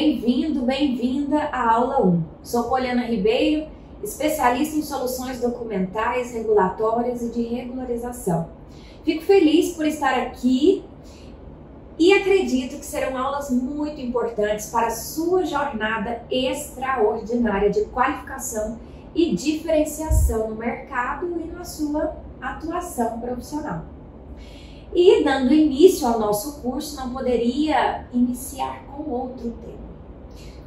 Bem-vindo, bem-vinda à aula 1. Sou Poliana Ribeiro, especialista em soluções documentais, regulatórias e de regularização. Fico feliz por estar aqui e acredito que serão aulas muito importantes para a sua jornada extraordinária de qualificação e diferenciação no mercado e na sua atuação profissional. E dando início ao nosso curso, não poderia iniciar com outro tema.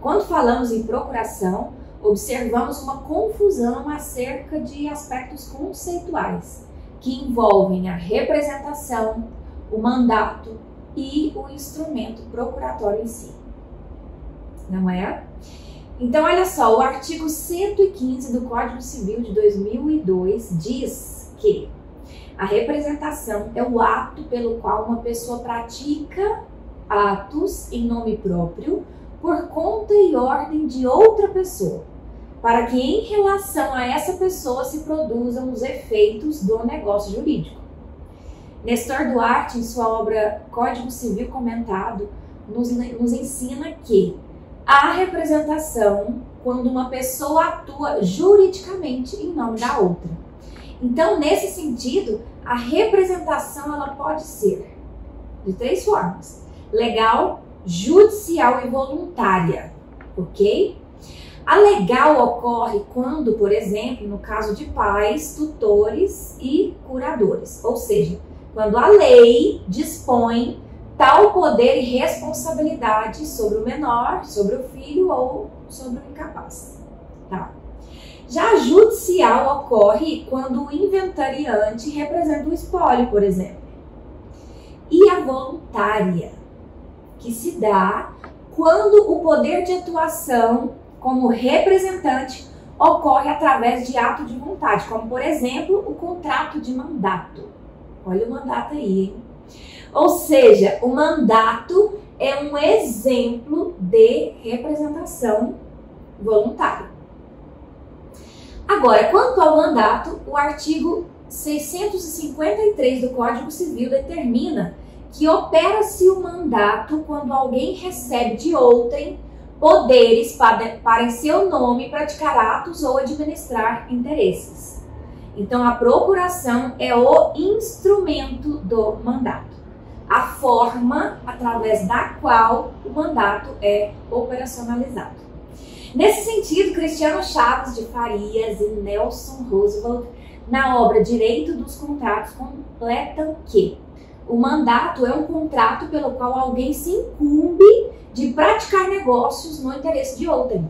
Quando falamos em procuração, observamos uma confusão acerca de aspectos conceituais que envolvem a representação, o mandato e o instrumento procuratório em si. Não é? Então, olha só, o artigo 115 do Código Civil de 2002 diz que a representação é o ato pelo qual uma pessoa pratica atos em nome próprio por conta e ordem de outra pessoa, para que em relação a essa pessoa se produzam os efeitos do negócio jurídico. Nestor Duarte, em sua obra Código Civil Comentado, nos ensina que há representação quando uma pessoa atua juridicamente em nome da outra. Então, nesse sentido, a representação ela pode ser de três formas: legal, judicial e voluntária, ok? A legal ocorre quando, por exemplo, no caso de pais, tutores e curadores, ou seja, quando a lei dispõe tal poder e responsabilidade sobre o menor, sobre o filho ou sobre o incapaz, tá? Já a judicial ocorre quando o inventariante representa o espólio, por exemplo. E a voluntária, que se dá quando o poder de atuação como representante ocorre através de ato de vontade, como, por exemplo, o contrato de mandato. Olha o mandato aí, hein? Ou seja, o mandato é um exemplo de representação voluntária. Agora, quanto ao mandato, o artigo 653 do Código Civil determina que opera-se o mandato quando alguém recebe de outrem poderes para em seu nome praticar atos ou administrar interesses. Então, a procuração é o instrumento do mandato, a forma através da qual o mandato é operacionalizado. Nesse sentido, Cristiano Chaves de Farias e Nelson Roosevelt, na obra Direito dos Contratos, completam que o mandato é um contrato pelo qual alguém se incumbe de praticar negócios no interesse de outrem.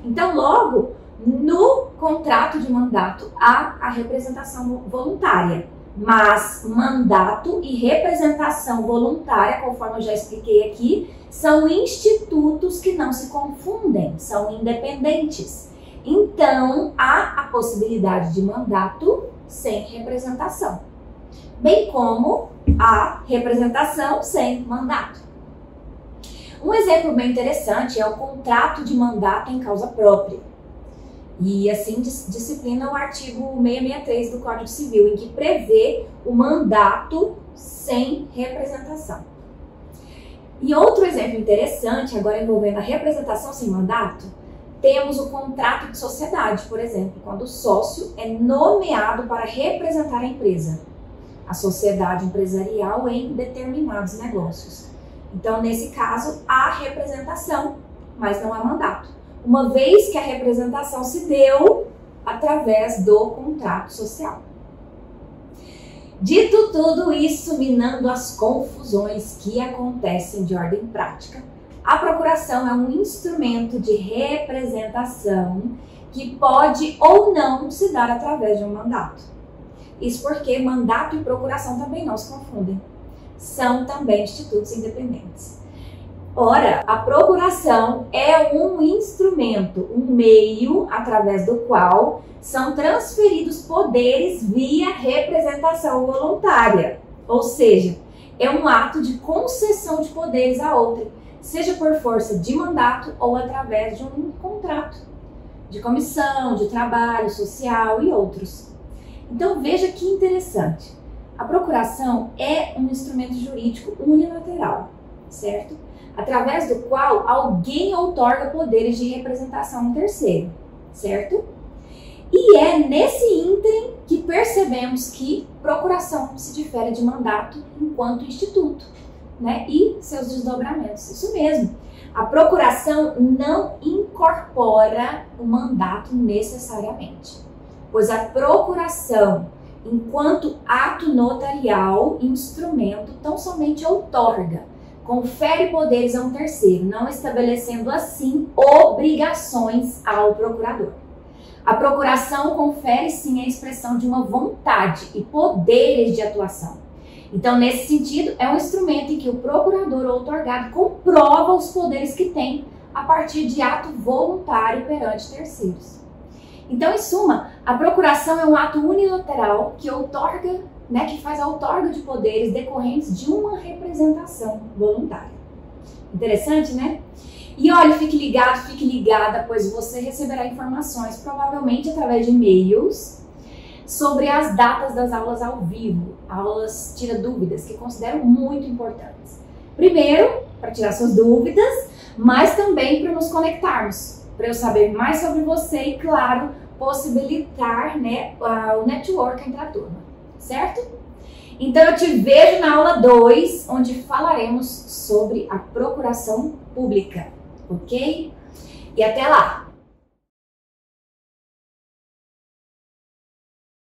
Então, logo, no contrato de mandato há a representação voluntária, mas mandato e representação voluntária, conforme eu já expliquei aqui, são institutos que não se confundem, são independentes. Então, há a possibilidade de mandato sem representação, bem como a representação sem mandato. Um exemplo bem interessante é o contrato de mandato em causa própria. E assim disciplina o artigo 663 do Código Civil, em que prevê o mandato sem representação. E outro exemplo interessante, agora envolvendo a representação sem mandato, temos o contrato de sociedade, por exemplo, quando o sócio é nomeado para representar a empresa, a sociedade empresarial em determinados negócios. Então, nesse caso, há representação, mas não há mandato, uma vez que a representação se deu através do contrato social. Dito tudo isso, minando as confusões que acontecem de ordem prática, a procuração é um instrumento de representação que pode ou não se dar através de um mandato. Isso porque mandato e procuração também não se confundem. São também institutos independentes. Ora, a procuração é um instrumento, um meio através do qual são transferidos poderes via representação voluntária. Ou seja, é um ato de concessão de poderes a outrem, seja por força de mandato ou através de um contrato de comissão, de trabalho social e outros. Então veja que interessante. A procuração é um instrumento jurídico unilateral, certo? através do qual alguém outorga poderes de representação a um terceiro, certo? E é nesse ínterim que percebemos que procuração se difere de mandato enquanto instituto, né? E seus desdobramentos. Isso mesmo. A procuração não incorpora o mandato necessariamente, pois a procuração, enquanto ato notarial, instrumento, tão somente outorga, confere poderes a um terceiro, não estabelecendo assim obrigações ao procurador. A procuração confere sim a expressão de uma vontade e poderes de atuação. Então, nesse sentido, é um instrumento em que o procurador outorgado comprova os poderes que tem a partir de ato voluntário perante terceiros. Então, em suma, a procuração é um ato unilateral que outorga, né, que faz a outorga de poderes decorrentes de uma representação voluntária. Interessante, né? E olha, fique ligado, fique ligada, pois você receberá informações, provavelmente através de e-mails, sobre as datas das aulas ao vivo, aulas tira dúvidas, que considero muito importantes. Primeiro, para tirar suas dúvidas, mas também para nos conectarmos, para eu saber mais sobre você e, claro, possibilitar, né, o network entre a turma, certo? Então eu te vejo na aula 2, onde falaremos sobre a procuração pública, ok? E até lá!